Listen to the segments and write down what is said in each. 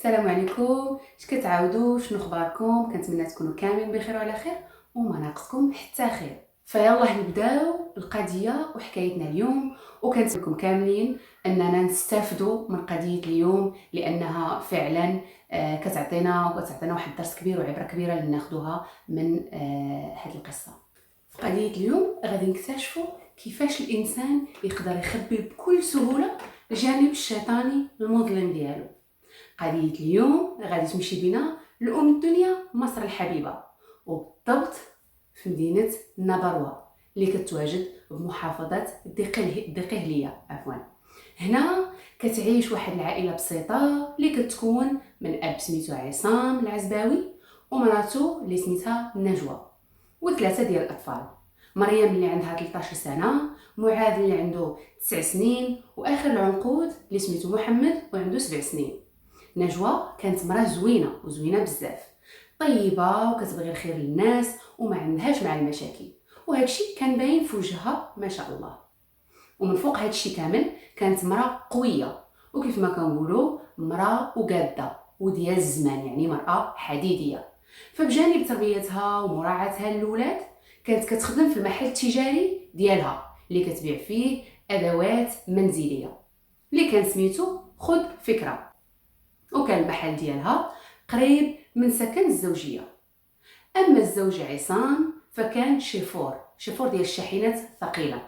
السلام عليكم. اش كتعاودوا؟ شنو اخباركم؟ كنتمنى تكونوا كاملين بخير وعلى خير وما ناقصكم حتى خير. فيلا نبداو القضيه وحكايتنا اليوم، وكنتمنى كاملين اننا نستافدوا من قضيه اليوم لانها فعلا كتعطينا واحد الدرس كبير وعبره كبيره اللي ناخذوها من هذه القصه. في قضيه اليوم غادي نكتشفوا كيفاش الانسان يقدر يخبي بكل سهوله الجانب الشيطاني المظلم ديالو. قضية اليوم غادي تمشي بنا لأم الدنيا مصر الحبيبة، وبالضبط في مدينة نابروا اللي كتواجد بمحافظة الدقهلية. هنا كتعيش واحد العائلة بسيطة اللي كتكون من أب سميتو عصام العزباوي ومراته اللي سميتها نجوى وثلاثة ديال الأطفال، مريم اللي عندها 13 سنة، معاذ اللي عنده 9 سنين، وآخر العنقود اللي سميتو محمد وعنده 7 سنين. نجوى كانت مراه زوينه بزاف، طيبه وكتبغي الخير للناس وما عندهاش مع المشاكل، وهادشي كان باين في وجهها ما شاء الله. ومن فوق هادشي كامل كانت مراه قويه، وكيف ما كنقولوا مراه وقاده وديال الزمان، يعني مراه حديديه. فبجانب تربيتها ومراعاتها للولاد كانت كتخدم في المحل التجاري ديالها اللي كتبيع فيه ادوات منزليه اللي كان سميتو خذ فكره، وكان المحل ديالها قريب من سكن الزوجيه. اما الزوج عصام فكان شيفور ديال الشاحنات الثقيله،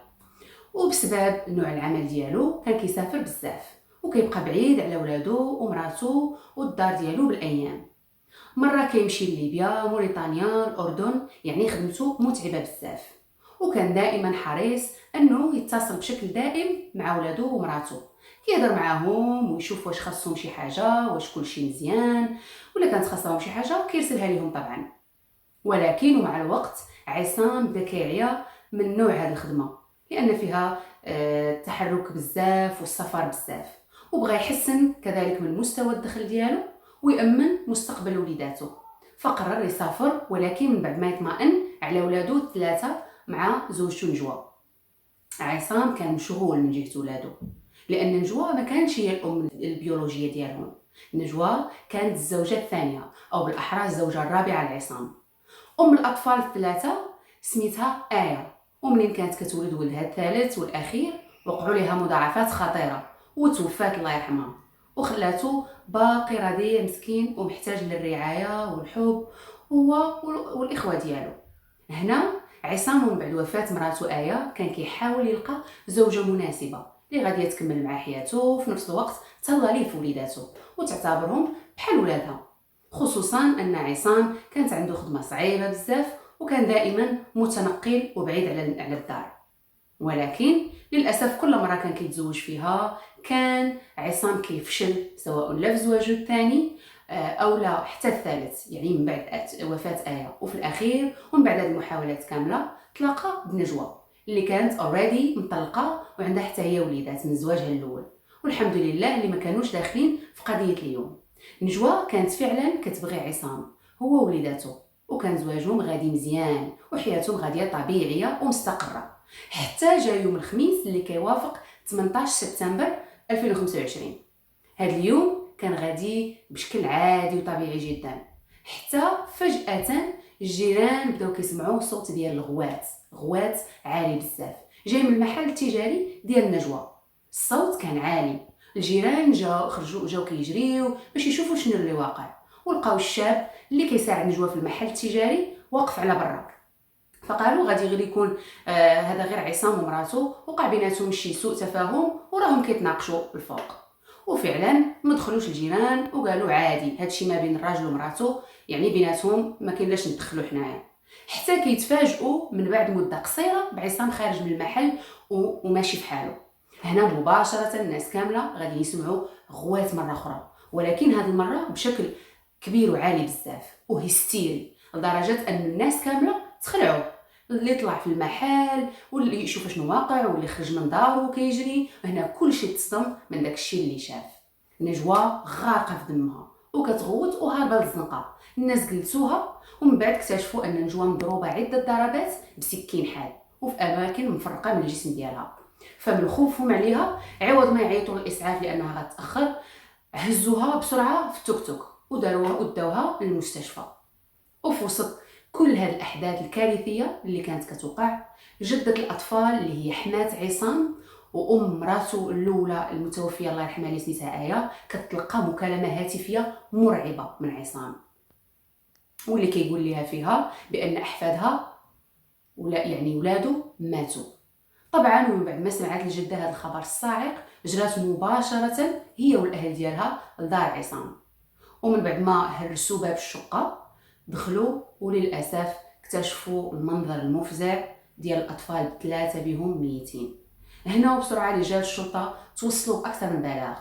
وبسبب نوع العمل ديالو كان كيسافر بزاف وكيبقى بعيد على ولادو ومراته والدار ديالو بالايام. مره كيمشي لليبيا، موريتانيا، الاردن، يعني خدمته متعبه بزاف، وكان دائما حريص انه يتصل بشكل دائم مع ولادو ومراته، كيهضر معاهم ويشوف واش خاصهم شي حاجه، واش كلشي مزيان، ولا كانت خاصهم شي حاجه كيرسلها ليهم طبعا. ولكن ومع الوقت عصام بدا كيعيا من نوع هذه الخدمه لان فيها تحرك بزاف والسفر بزاف، وبغى يحسن كذلك من مستوى الدخل ديالو ويأمن مستقبل وليداته. فقرر يسافر، ولكن من بعد ما يطمئن على ولادو الثلاثه مع زوجته نجوى. عصام كان مشغول من جهه ولادو لان نجوى ما كانش هي الام البيولوجيه ديالهم، نجوى كانت الزوجه الثانيه او بالاحرى الزوجه الرابعه لعصام. ام الاطفال الثلاثه سميتها آية، ومنين كانت كتولد ولدها الثالث والاخير وقعوا لها مضاعفات خطيره وتوفات الله يرحمها، وخلاته باقي رضيع مسكين ومحتاج للرعايه والحب هو والاخوه ديالو. هنا عصام من بعد وفاه مراته آية كان كيحاول يلقى زوجه مناسبه اللي غادي تكمل معاه حياته وفي نفس الوقت تهلا ليه في وليداته وتعتبرهم بحال ولادها، خصوصا ان عصام كانت عنده خدمه صعيبه بزاف وكان دائما متنقل وبعيد على الدار. ولكن للاسف كل مره كان كيتزوج فيها كان عصام كيفشل، سواء لا في زواجه الثاني او لا حتى الثالث، يعني من بعد وفاه آية. وفي الاخير ومن بعد هذه المحاولات كامله تلاقى بنجوى اللي كانت اوريدي مطلقه وعندها حتى هي وليدات من زواجها الاول، والحمد لله اللي ما كانوش داخلين في قضيه اليوم. نجوى كانت فعلا كتبغي عصام هو وليداته، وكان زواجهم غادي مزيان وحياتهم غاديه طبيعيه ومستقره، حتى جا يوم الخميس اللي كيوافق 18 سبتمبر 2025. هذا اليوم كان غادي بشكل عادي وطبيعي جدا، حتى فجأة الجيران بداو كيسمعوا صوت ديال الغوات عالي بزاف جاي من المحل التجاري ديال نجوى. الصوت كان عالي، الجيران جاو كيجريو باش يشوفوا شنو اللي واقع، ولقاو الشاب اللي كيساعد نجوى في المحل التجاري واقف على برا. فقالوا غادي غير يكون هذا غير عصام ومراته وقع بيناتهم شي سوء تفاهم وراهم كيتناقشوا بالفوق. وفعلا ما دخلوش الجيران وقالوا عادي هادشي ما بين الراجل ومراته، يعني بيناتهم ما كاينلاش ندخلوا حنايا، حتى كيتفاجئوا من بعد مده قصيره بعصام خارج من المحل وماشي في حاله. هنا مباشره الناس كامله غادي يسمعوا غوات مره اخرى، ولكن هذه المره بشكل كبير وعالي بزاف وهستيري لدرجه ان الناس كامله تخلعوا، اللي طلع في المحل واللي يشوف شنو واقع واللي خرج من داره وكيجري. هنا كلشي تصدم من داك الشيء اللي شاف. نجوى غارقه في دمها وكتغوت وهاربه للزنقه، الناس جلسوها ومن بعد اكتشفوا ان نجوى مضروبه عده ضربات بسكين حاد وفي اماكن مفرقه من الجسم ديالها. فمن خوفهم عليها عوض ما يعيطوا للاسعاف لانها غتاخر، هزوها بسرعه في التوك توك وداوها للمستشفى. وفي وسط كل هذه الاحداث الكارثيه اللي كانت كتوقع، جده الاطفال اللي هي حماه عصام وام مراته الاولى المتوفيه الله يرحمها اللي سميتها ايه، كتلقى مكالمه هاتفيه مرعبه من عصام، واللي كيقول لها فيها بان احفادها ولا يعني ولادو ماتوا. طبعا ومن بعد ما سمعت الجده هذا الخبر الصاعق، جرات مباشره هي والاهل ديالها لدار عصام. ومن بعد ما هرسوا باب الشقه دخلوا، وللاسف اكتشفوا المنظر المفزع ديال الاطفال ب3 بهم ميتين. هنا وبسرعه رجال الشرطه توصلوا باكثر من بلاغ،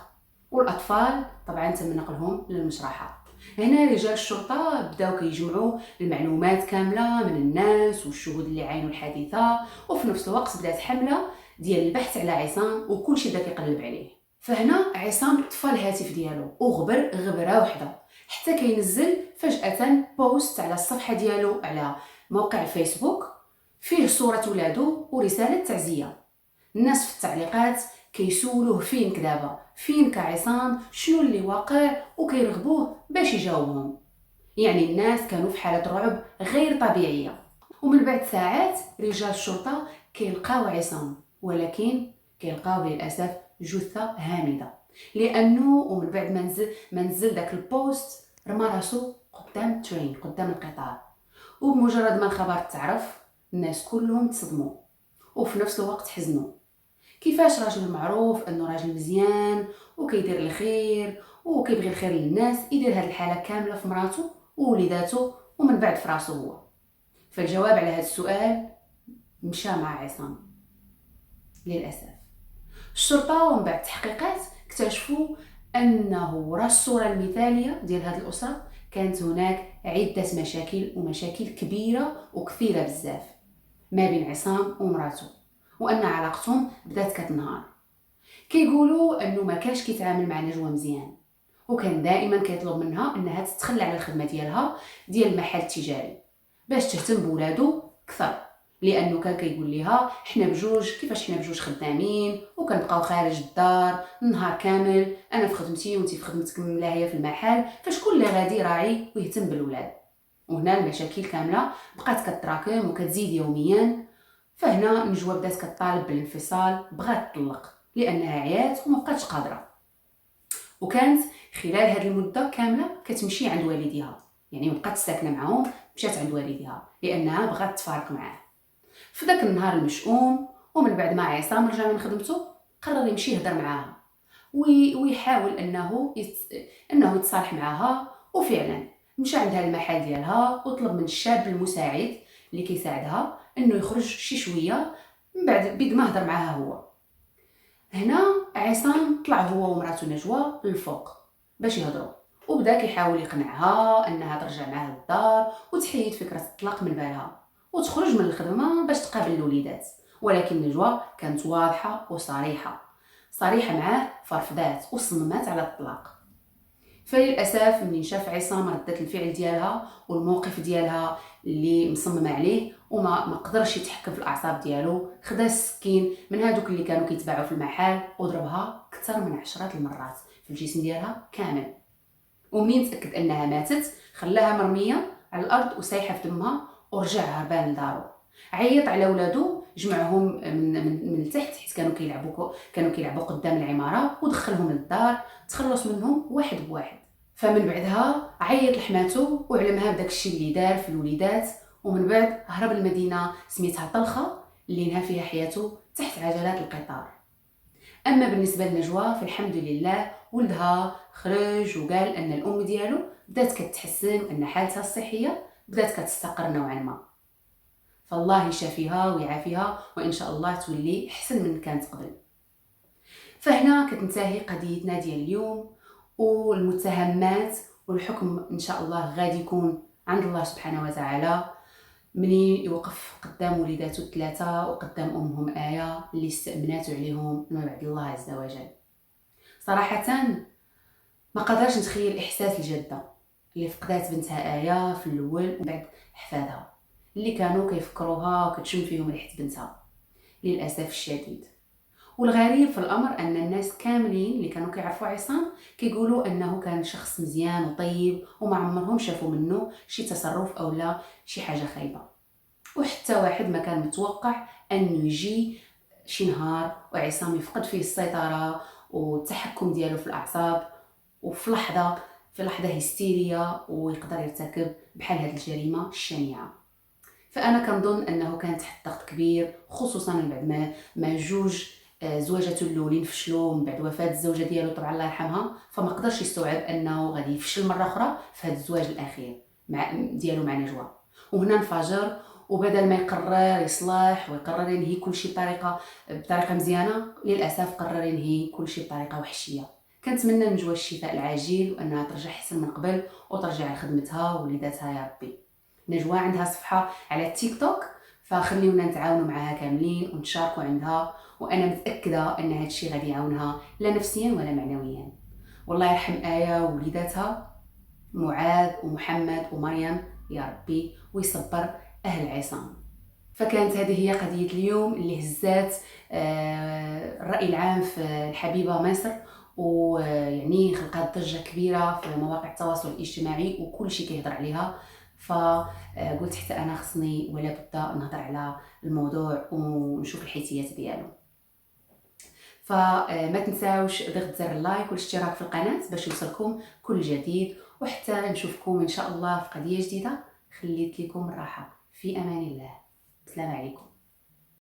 والاطفال طبعا تم نقلهم للمشرحه. هنا رجال الشرطه بداو كيجمعوا المعلومات كامله من الناس والشهود اللي عاينوا الحادثه، وفي نفس الوقت بدات حمله ديال البحث على عصام وكل شيء بدا كيقلب عليه. فهنا عصام طفى الهاتف ديالو وغبر غبره وحده، حتى كينزل فجاه بوست على الصفحه ديالو على موقع الفيسبوك فيه صوره ولادو ورساله تعزيه. الناس في التعليقات كيسولوه فينك دابا، فينك عصام، شنو اللي واقع، وكيرغبوه باش يجاوبهم. يعني الناس كانوا في حاله رعب غير طبيعيه. ومن بعد ساعات رجال الشرطه كيلقاو عصام، ولكن كيلقاو للاسف جثه هامده، لانه ومن بعد ما نزل داك البوست رمى راسو قدام الترين، قدام القطار. وبمجرد ما الخبر تعرف الناس كلهم تصدموا وفي نفس الوقت حزنوا. كيفاش راجل معروف انه راجل مزيان وكيدير الخير وكيبغي الخير للناس يدير هاد الحاله كامله في مراته ووليداته ومن بعد في راسو هو؟ فالجواب على هذا السؤال مشى مع عصام للاسف. الشرطه ومن بعد التحقيقات اكتشفوا انه وراء الصوره المثاليه ديال هذه الاسره كانت هناك عده مشاكل، ومشاكل كبيره وكثيره بزاف ما بين عصام ومراته، وان علاقتهم بدات كتنهار. كيقولوا انه ما كانش كيتعامل مع نجوى مزيان، وكان دائما كيطلب منها انها تتخلى على الخدمه ديالها ديال المحل التجاري باش تهتم بولادو اكثر، لانه كان كيقول لها حنا بجوج، كيفاش حنا بجوج خدامين وكنبقاو خارج الدار النهار كامل، انا في خدمتي وانت في خدمتك ملاهيه في المحل، فشكون اللي غادي يراعي ويهتم بالولاد؟ وهنا المشاكل كامله بقات كتراكم وكتزيد يوميا. فهنا نجوى بدات كتطالب بالانفصال، بغات تطلق لانها عيات وما بقاتش قادره. وكانت خلال هذه المده كامله كتمشي عند والديها، يعني ما بقاتش ساكنه معاهم، مشات عند والديها لانها بغات تفارق معاه. في ذاك النهار المشؤوم ومن بعد ما عصام رجع من خدمته قرر يمشي يهضر معاها ويحاول انه يتصالح معاها. وفعلا مشى عندها المحل ديالها وطلب من الشاب المساعد اللي كيساعدها انه يخرج شي شويه من بعد بيد ما هضر معاها هو. هنا عصام طلع هو ومراته نجوى للفوق باش يهضروا، وبدا كيحاول يقنعها انها ترجع معاه للدار وتحيد فكره الطلاق من بالها وتخرج من الخدمه باش تقابل الوليدات. ولكن نجوى كانت واضحه وصريحه معاه، فرفضات وصممات على الطلاق. فللاسف منين شاف عصام ردة الفعل ديالها والموقف ديالها اللي مصممه عليه وما قدرش يتحكم في الاعصاب ديالو، خدا السكين من هادوك اللي كانوا كيتباعوا في المحل وضربها اكثر من 10 المرات في الجسم ديالها كامل. ومنين تاكد انها ماتت خلاها مرميه على الارض وسايحه في دمها ورجع هربان لدارو. عيط على ولادو، جمعهم من التحت حيت كانوا كيلعبوا قدام العماره، ودخلهم للدار تخلص منهم واحد بواحد. فمن بعدها عيط لحماتو وعلمها بداك الشيء اللي دار في الوليدات، ومن بعد هرب المدينه سميتها طلخه اللي نهى فيها حياته تحت عجلات القطار. اما بالنسبه لنجوى فالحمد لله ولدها خرج وقال ان الام ديالو بدات كتحسن، ان حالتها الصحيه بدات كتستقر نوعا ما. فالله يشافيها ويعافيها وان شاء الله تولي احسن من كانت قبل. فهنا كتنتهي قضيتنا ديال اليوم، والمتهمات والحكم ان شاء الله غادي يكون عند الله سبحانه وتعالى مني يوقف قدام وليداته الثلاثه وقدام امهم ايه اللي استأمنات عليهم من بعد الله عز وجل. صراحه ما قدرش نتخيل احساس الجده اللي فقدات بنتها ايه في الاول ومن بعد احفادها اللي كانوا كيفكروها وكتشم فيهم ريحه بنتها للاسف الشديد. والغريب في الامر ان الناس كاملين اللي كانوا كيعرفوا عصام كيقولوا انه كان شخص مزيان وطيب وما عمرهم شافوا منه شي تصرف او لا شي حاجه خايبه. وحتى واحد ما كان متوقع انه يجي شي نهار وعصام يفقد فيه السيطره والتحكم ديالو في الاعصاب، وفي لحظه في لحظه هستيريه ويقدر يرتكب بحال هذه الجريمه الشنيعه. فانا كنظن انه كان تحت ضغط كبير، خصوصا من بعد ما جوج زواجاته الاولين فشلوا من بعد وفاه الزوجه ديالو طبعا الله يرحمها، فما قدرش يستوعب انه غادي يفشل مره اخرى في هذا الزواج الاخير مع نجوى. وهنا انفجر، وبدل ما يقرر يصلح ويقرر ينهي كل شيء بطريقه مزيانه، للاسف قرر ينهي كل شيء بطريقه وحشيه. كنتمنى نجوى الشفاء العاجل وانها ترجع احسن من قبل وترجع لخدمتها ووليداتها يا ربي. نجوى عندها صفحه على التيك توك، فخليونا نتعاونوا معها كاملين ونتشاركوا عندها، وانا متاكده ان هذا الشيء غادي يعاونها لا نفسيا ولا معنويا. والله يرحم آية ووليداتها معاذ ومحمد ومريم يا ربي، ويصبر أهل عصام. فكانت هذه هي قضية اليوم اللي هزات الرأي العام في الحبيبة مصر، ويعني خلقات ضجة كبيرة في مواقع التواصل الاجتماعي وكل شيء كيهضر عليها. فقلت حتى أنا خصني ولا بد نهضر على الموضوع ونشوف الحيثيات ديالو. فما تنساوش ضغط زر اللايك والاشتراك في القناة باش يوصلكم كل جديد، وحتى نشوفكم إن شاء الله في قضية جديدة. خليت لكم الراحة، في أمان الله، السلام عليكم.